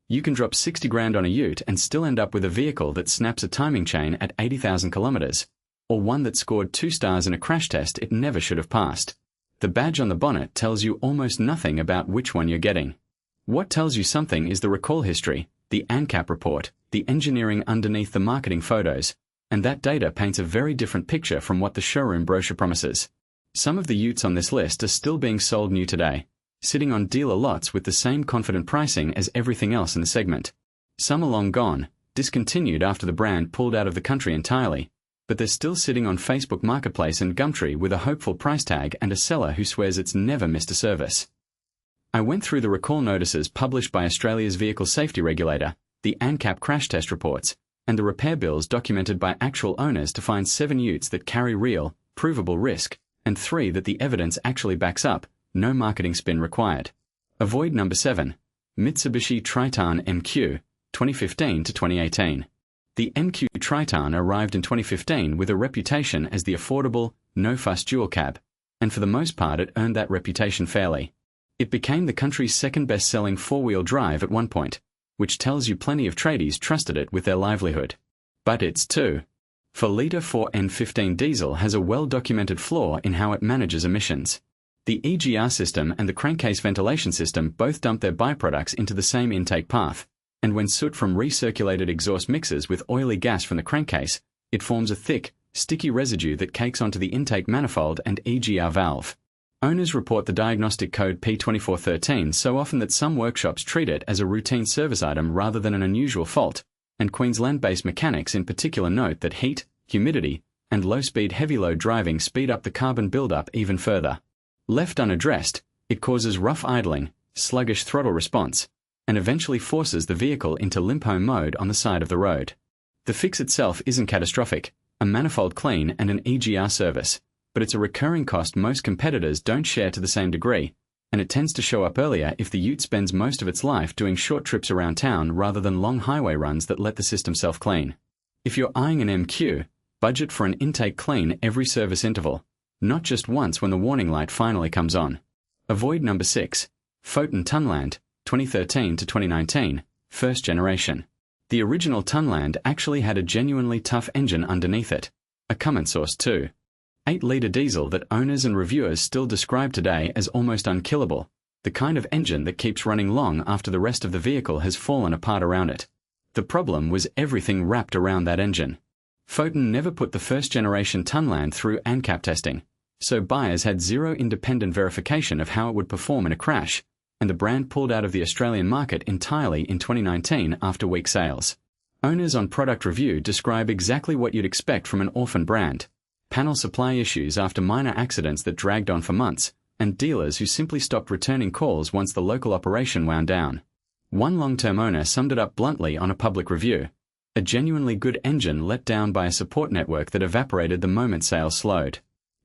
You can drop 60 grand on a ute and still end up with a vehicle that snaps a timing chain at 80,000 kilometers, or one that scored 2 stars in a crash test it never should have passed. The badge on the bonnet tells you almost nothing about which one you're getting. What tells you something is the recall history, the ANCAP report, the engineering underneath the marketing photos, and that data paints a very different picture from what the showroom brochure promises. Some of the utes on this list are still being sold new today, sitting on dealer lots with the same confident pricing as everything else in the segment. Some are long gone, discontinued after the brand pulled out of the country entirely, but they're still sitting on Facebook Marketplace and Gumtree with a hopeful price tag and a seller who swears it's never missed a service. I went through the recall notices published by Australia's vehicle safety regulator, the ANCAP crash test reports, and the repair bills documented by actual owners to find 7 utes that carry real, provable risk, and 3 that the evidence actually backs up, no marketing spin required. Avoid number 7, Mitsubishi Triton MQ, 2015 to 2018. The MQ Triton arrived in 2015 with a reputation as the affordable, no-fuss dual cab, and for the most part it earned that reputation fairly. It became the country's second best-selling 4-wheel drive at one point, which tells you plenty of tradies trusted it with their livelihood. But it's 2.4-litre 4N15 diesel has a well-documented flaw in how it manages emissions. The EGR system and the crankcase ventilation system both dump their byproducts into the same intake path, and when soot from recirculated exhaust mixes with oily gas from the crankcase, it forms a thick, sticky residue that cakes onto the intake manifold and EGR valve. Owners report the diagnostic code P2413 so often that some workshops treat it as a routine service item rather than an unusual fault, and Queensland-based mechanics in particular note that heat, humidity, and low-speed heavy-load driving speed up the carbon buildup even further. Left unaddressed, it causes rough idling, sluggish throttle response, and eventually forces the vehicle into limp home mode on the side of the road. The fix itself isn't catastrophic, a manifold clean and an EGR service, but it's a recurring cost most competitors don't share to the same degree, and it tends to show up earlier if the ute spends most of its life doing short trips around town rather than long highway runs that let the system self-clean. If you're eyeing an MQ, budget for an intake clean every service interval, not just once when the warning light finally comes on. Avoid number 6, Photon Tunland, 2013 to 2019, first generation. The original Tunland actually had a genuinely tough engine underneath it, a Cummins source 2.8-litre diesel that owners and reviewers still describe today as almost unkillable, the kind of engine that keeps running long after the rest of the vehicle has fallen apart around it. The problem was everything wrapped around that engine. Photon never put the first-generation Tunland through ANCAP testing, so buyers had zero independent verification of how it would perform in a crash, and the brand pulled out of the Australian market entirely in 2019 after weak sales. Owners on Product Review describe exactly what you'd expect from an orphan brand: panel supply issues after minor accidents that dragged on for months, and dealers who simply stopped returning calls once the local operation wound down. One long-term owner summed it up bluntly on a public review: a genuinely good engine let down by a support network that evaporated the moment sales slowed.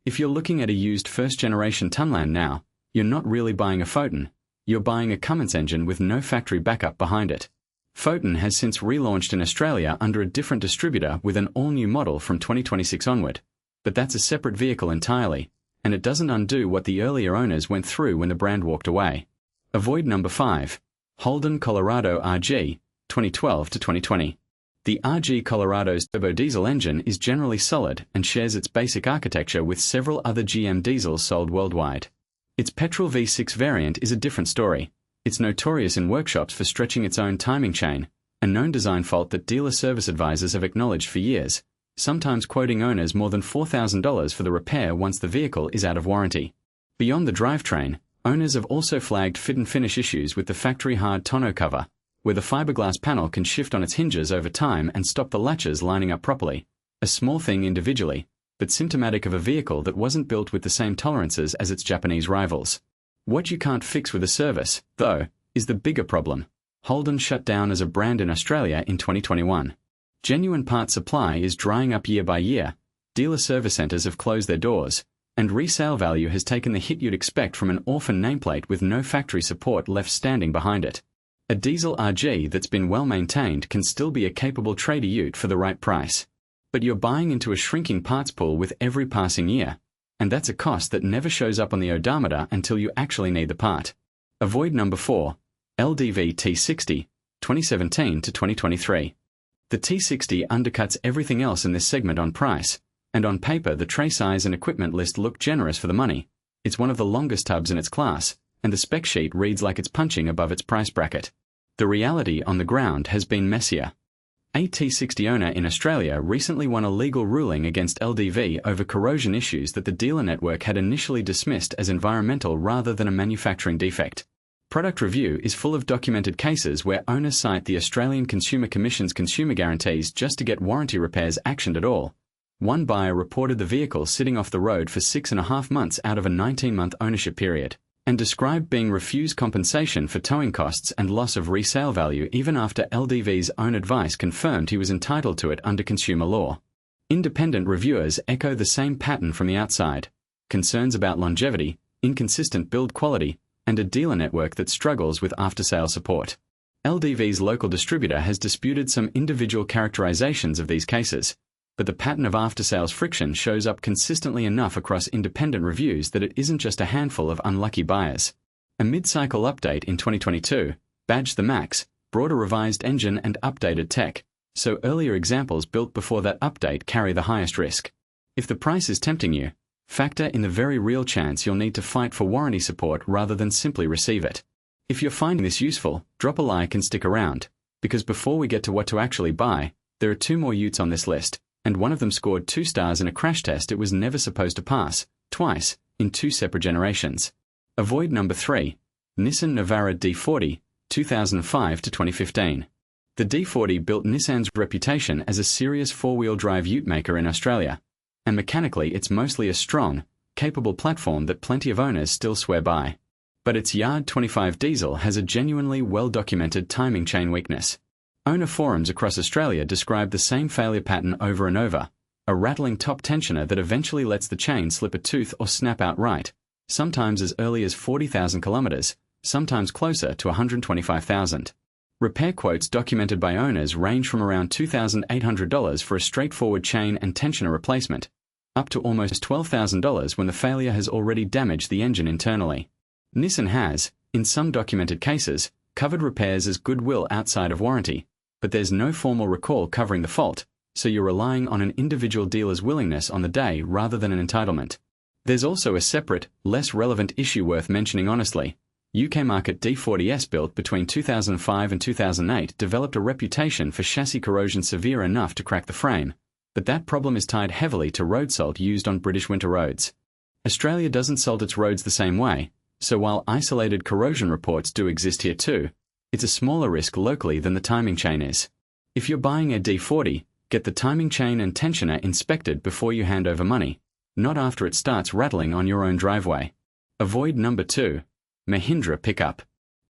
If you're looking at a used first-generation Tunland now, you're not really buying a Photon, you're buying a Cummins engine with no factory backup behind it. Photon has since relaunched in Australia under a different distributor with an all-new model from 2026 onward, but that's a separate vehicle entirely, and it doesn't undo what the earlier owners went through when the brand walked away. Avoid number 5, Holden Colorado RG, 2012 to 2020. The RG Colorado's turbo diesel engine is generally solid and shares its basic architecture with several other GM diesels sold worldwide. Its petrol V6 variant is a different story. It's notorious in workshops for stretching its own timing chain, a known design fault that dealer service advisors have acknowledged for years, sometimes quoting owners more than $4,000 for the repair once the vehicle is out of warranty. Beyond the drivetrain, owners have also flagged fit and finish issues with the factory-hard tonneau cover, where the fiberglass panel can shift on its hinges over time and stop the latches lining up properly, a small thing individually, but symptomatic of a vehicle that wasn't built with the same tolerances as its Japanese rivals. What you can't fix with a service, though, is the bigger problem. Holden shut down as a brand in Australia in 2021. Genuine part supply is drying up year by year, dealer service centres have closed their doors, and resale value has taken the hit you'd expect from an orphan nameplate with no factory support left standing behind it. A diesel RG that's been well maintained can still be a capable trader ute for the right price. But you're buying into a shrinking parts pool with every passing year, and that's a cost that never shows up on the odometer until you actually need the part. Avoid number 4, LDV T60, 2017 to 2023. The T60 undercuts everything else in this segment on price, and on paper the tray size and equipment list look generous for the money. It's one of the longest tubs in its class, and the spec sheet reads like it's punching above its price bracket. The reality on the ground has been messier. A T60 owner in Australia recently won a legal ruling against LDV over corrosion issues that the dealer network had initially dismissed as environmental rather than a manufacturing defect. Product Review is full of documented cases where owners cite the Australian Consumer Commission's consumer guarantees just to get warranty repairs actioned at all. One buyer reported the vehicle sitting off the road for 6.5 months out of a 19-month ownership period, and described being refused compensation for towing costs and loss of resale value even after LDV's own advice confirmed he was entitled to it under consumer law. Independent reviewers echo the same pattern from the outside: concerns about longevity, inconsistent build quality, and a dealer network that struggles with after-sale support. LDV's local distributor has disputed some individual characterizations of these cases, but the pattern of after-sales friction shows up consistently enough across independent reviews that it isn't just a handful of unlucky buyers. A mid-cycle update in 2022, badged the Max, brought a revised engine and updated tech, so earlier examples built before that update carry the highest risk. If the price is tempting you, factor in the very real chance you'll need to fight for warranty support rather than simply receive it. If you're finding this useful, drop a like and stick around, because before we get to what to actually buy, there are 2 more Utes on this list, and one of them scored 2 stars in a crash test it was never supposed to pass, twice, in 2 separate generations. Avoid number 3, Nissan Navara D40, 2005 to 2015. The D40 built Nissan's reputation as a serious 4-wheel drive ute maker in Australia, and mechanically it's mostly a strong, capable platform that plenty of owners still swear by. But its Yard 25 diesel has a genuinely well-documented timing chain weakness. Owner forums across Australia describe the same failure pattern over and over: a rattling top tensioner that eventually lets the chain slip a tooth or snap outright, sometimes as early as 40,000 kilometres, sometimes closer to 125,000. Repair quotes documented by owners range from around $2,800 for a straightforward chain and tensioner replacement, up to almost $12,000 when the failure has already damaged the engine internally. Nissan has, in some documented cases, covered repairs as goodwill outside of warranty, but there's no formal recall covering the fault, so you're relying on an individual dealer's willingness on the day rather than an entitlement. There's also a separate, less relevant issue worth mentioning honestly. UK market D40S built between 2005 and 2008 developed a reputation for chassis corrosion severe enough to crack the frame, but that problem is tied heavily to road salt used on British winter roads. Australia doesn't salt its roads the same way, so while isolated corrosion reports do exist here too, it's a smaller risk locally than the timing chain is. If you're buying a D40, get the timing chain and tensioner inspected before you hand over money, not after it starts rattling on your own driveway. Avoid number 2, Mahindra pickup.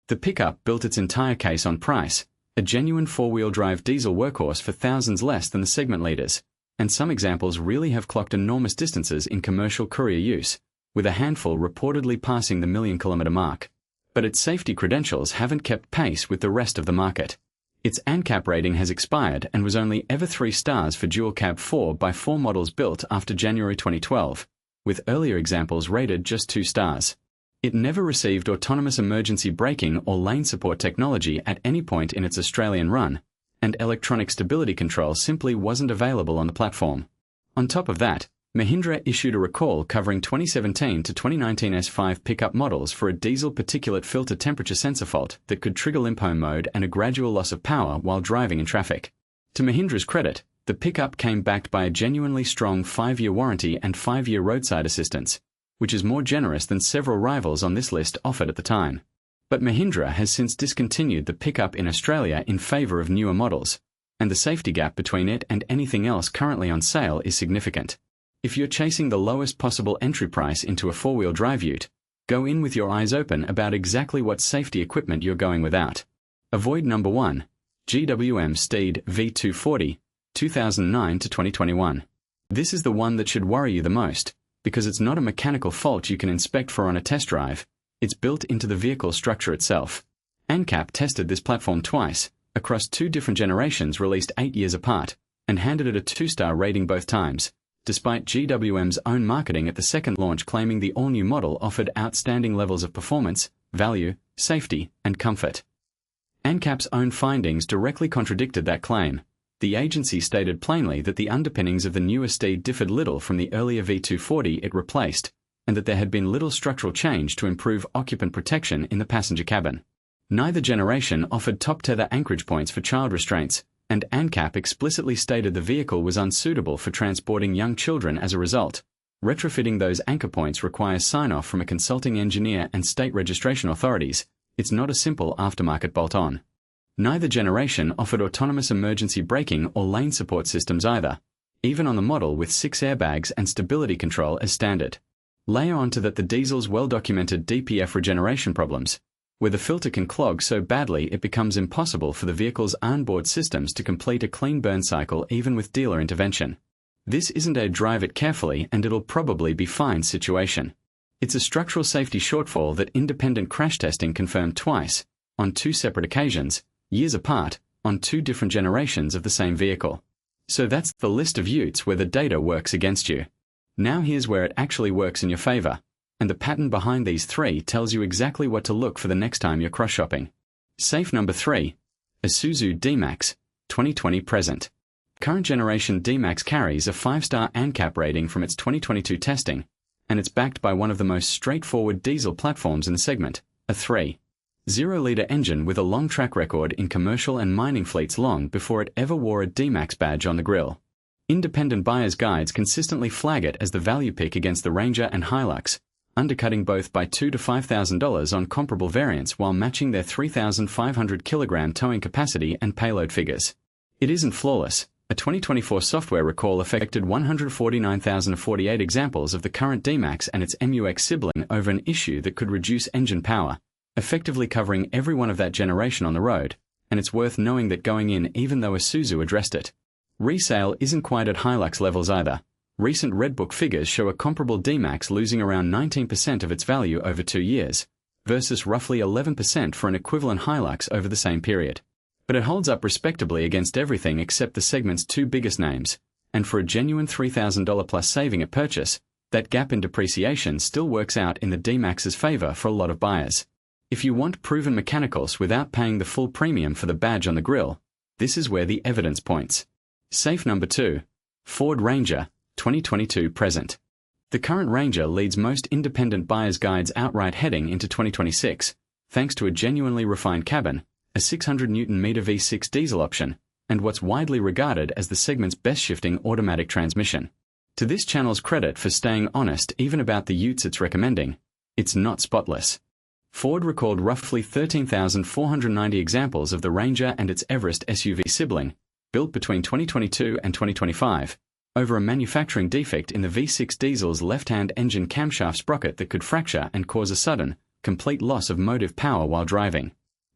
The pickup built its entire case on price, a genuine 4-wheel drive diesel workhorse for thousands less than the segment leaders, and some examples really have clocked enormous distances in commercial courier use, with a handful reportedly passing the 1 million kilometre mark. But its safety credentials haven't kept pace with the rest of the market. Its ANCAP rating has expired and was only ever 3 stars for dual cab 4x4 models built after January 2012, with earlier examples rated just 2 stars. It never received autonomous emergency braking or lane support technology at any point in its Australian run, and electronic stability control simply wasn't available on the platform. On top of that, Mahindra issued a recall covering 2017 to 2019 S5 pickup models for a diesel particulate filter temperature sensor fault that could trigger limp home mode and a gradual loss of power while driving in traffic. To Mahindra's credit, the pickup came backed by a genuinely strong 5-year warranty and 5-year roadside assistance, which is more generous than several rivals on this list offered at the time. But Mahindra has since discontinued the pickup in Australia in favour of newer models, and the safety gap between it and anything else currently on sale is significant. If you're chasing the lowest possible entry price into a 4-wheel drive ute, go in with your eyes open about exactly what safety equipment you're going without. Avoid number 1, GWM Steed V240, 2009 to 2021. This is the one that should worry you the most, because it's not a mechanical fault you can inspect for on a test drive, it's built into the vehicle structure itself. ANCAP tested this platform twice, across 2 different generations released 8 years apart, and handed it a 2-star rating both times, despite GWM's own marketing at the second launch claiming the all-new model offered outstanding levels of performance, value, safety, and comfort. ANCAP's own findings directly contradicted that claim. The agency stated plainly that the underpinnings of the newer Steed differed little from the earlier V240 it replaced, and that there had been little structural change to improve occupant protection in the passenger cabin. Neither generation offered top tether anchorage points for child restraints, and ANCAP explicitly stated the vehicle was unsuitable for transporting young children as a result. Retrofitting those anchor points requires sign-off from a consulting engineer and state registration authorities. It's not a simple aftermarket bolt-on. Neither generation offered autonomous emergency braking or lane support systems either, even on the model with 6 airbags and stability control as standard. Layer onto that the diesel's well-documented DPF regeneration problems, where the filter can clog so badly it becomes impossible for the vehicle's onboard systems to complete a clean burn cycle even with dealer intervention. This isn't a drive it carefully and it'll probably be fine situation. It's a structural safety shortfall that independent crash testing confirmed twice, on 2 separate occasions, years apart, on 2 different generations of the same vehicle. So that's the list of UTES where the data works against you. Now here's where it actually works in your favor, and the pattern behind these 3 tells you exactly what to look for the next time you're cross-shopping. Safe number 3. Isuzu D-Max, 2020 present. Current generation D-Max carries a 5-star ANCAP rating from its 2022 testing, and it's backed by one of the most straightforward diesel platforms in the segment, a 3.0-liter engine with a long track record in commercial and mining fleets long before it ever wore a D-Max badge on the grille. Independent buyers' guides consistently flag it as the value pick against the Ranger and Hilux, undercutting both by $2,000 to $5,000 on comparable variants while matching their 3,500 kilogram towing capacity and payload figures. It isn't flawless. A 2024 software recall affected 149,048 examples of the current D-Max and its MUX sibling over an issue that could reduce engine power, effectively covering every one of that generation on the road, and it's worth knowing that going in even though Isuzu addressed it. Resale isn't quite at Hilux levels either. Recent Redbook figures show a comparable D-Max losing around 19% of its value over 2 years, versus roughly 11% for an equivalent Hilux over the same period. But it holds up respectably against everything except the segment's 2 biggest names, and for a genuine $3,000 plus saving at purchase, that gap in depreciation still works out in the D-Max's favor for a lot of buyers. If you want proven mechanicals without paying the full premium for the badge on the grille, this is where the evidence points. Safe number 2. Ford Ranger, 2022 present. The current Ranger leads most independent buyers' guides outright heading into 2026, thanks to a genuinely refined cabin, a 600 Nm V6 diesel option, and what's widely regarded as the segment's best shifting automatic transmission. To this channel's credit for staying honest even about the UTES it's recommending, it's not spotless. Ford recalled roughly 13,490 examples of the Ranger and its Everest SUV sibling, built between 2022 and 2025, over a manufacturing defect in the V6 diesel's left-hand engine camshaft sprocket that could fracture and cause a sudden, complete loss of motive power while driving.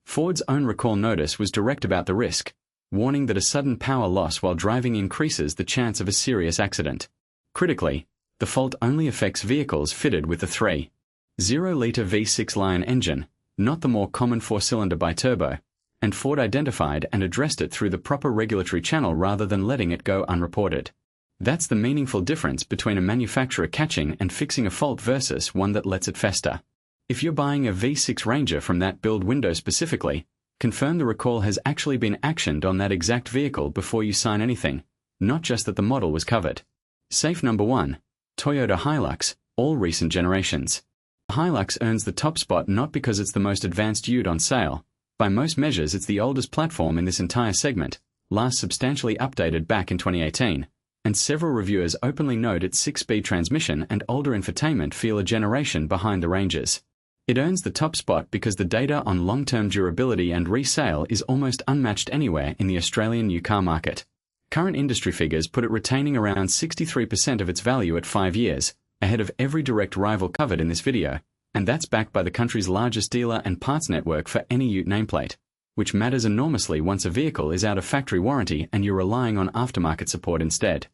Ford's own recall notice was direct about the risk, warning that a sudden power loss while driving increases the chance of a serious accident. Critically, the fault only affects vehicles fitted with the 3.0-liter V6 Lion engine, not the more common 4-cylinder biturbo, and Ford identified and addressed it through the proper regulatory channel rather than letting it go unreported. That's the meaningful difference between a manufacturer catching and fixing a fault versus one that lets it fester. If you're buying a V6 Ranger from that build window specifically, confirm the recall has actually been actioned on that exact vehicle before you sign anything, not just that the model was covered. Safe number 1. Toyota Hilux, all recent generations. Hilux earns the top spot not because it's the most advanced ute on sale. By most measures it's the oldest platform in this entire segment, last substantially updated back in 2018, and several reviewers openly note its 6-speed transmission and older infotainment feel a generation behind the Rangers. It earns the top spot because the data on long-term durability and resale is almost unmatched anywhere in the Australian new car market. Current industry figures put it retaining around 63% of its value at 5 years, ahead of every direct rival covered in this video, and that's backed by the country's largest dealer and parts network for any ute nameplate, which matters enormously once a vehicle is out of factory warranty and you're relying on aftermarket support instead.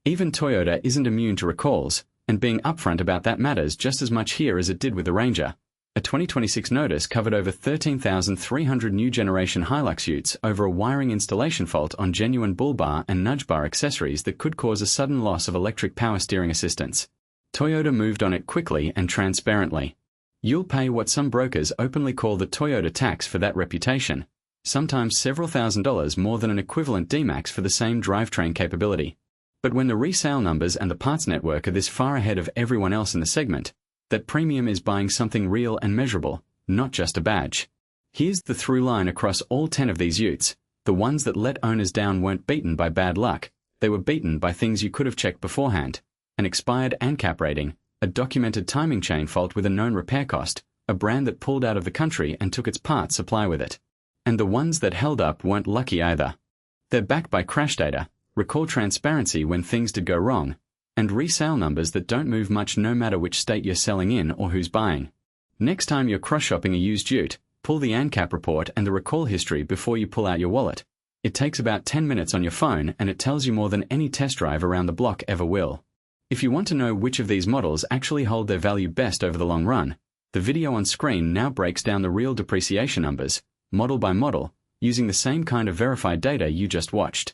Even Toyota isn't immune to recalls, and being upfront about that matters just as much here as it did with the Ranger. A 2026 notice covered over 13,300 new generation Hilux utes over a wiring installation fault on genuine bull bar and nudge bar accessories that could cause a sudden loss of electric power steering assistance. Toyota moved on it quickly and transparently. You'll pay what some brokers openly call the Toyota tax for that reputation, sometimes several $1,000s more than an equivalent D-Max for the same drivetrain capability. But when the resale numbers and the parts network are this far ahead of everyone else in the segment, that premium is buying something real and measurable, not just a badge. Here's the through line across all 10 of these utes. The ones that let owners down weren't beaten by bad luck, they were beaten by things you could have checked beforehand: an expired ANCAP rating, a documented timing chain fault with a known repair cost, a brand that pulled out of the country and took its parts supply with it. And the ones that held up weren't lucky either. They're backed by crash data, recall transparency when things did go wrong, and resale numbers that don't move much no matter which state you're selling in or who's buying. Next time you're cross-shopping a used ute, pull the ANCAP report and the recall history before you pull out your wallet. It takes about 10 minutes on your phone and it tells you more than any test drive around the block ever will. If you want to know which of these models actually hold their value best over the long run, the video on screen now breaks down the real depreciation numbers, model by model, using the same kind of verified data you just watched.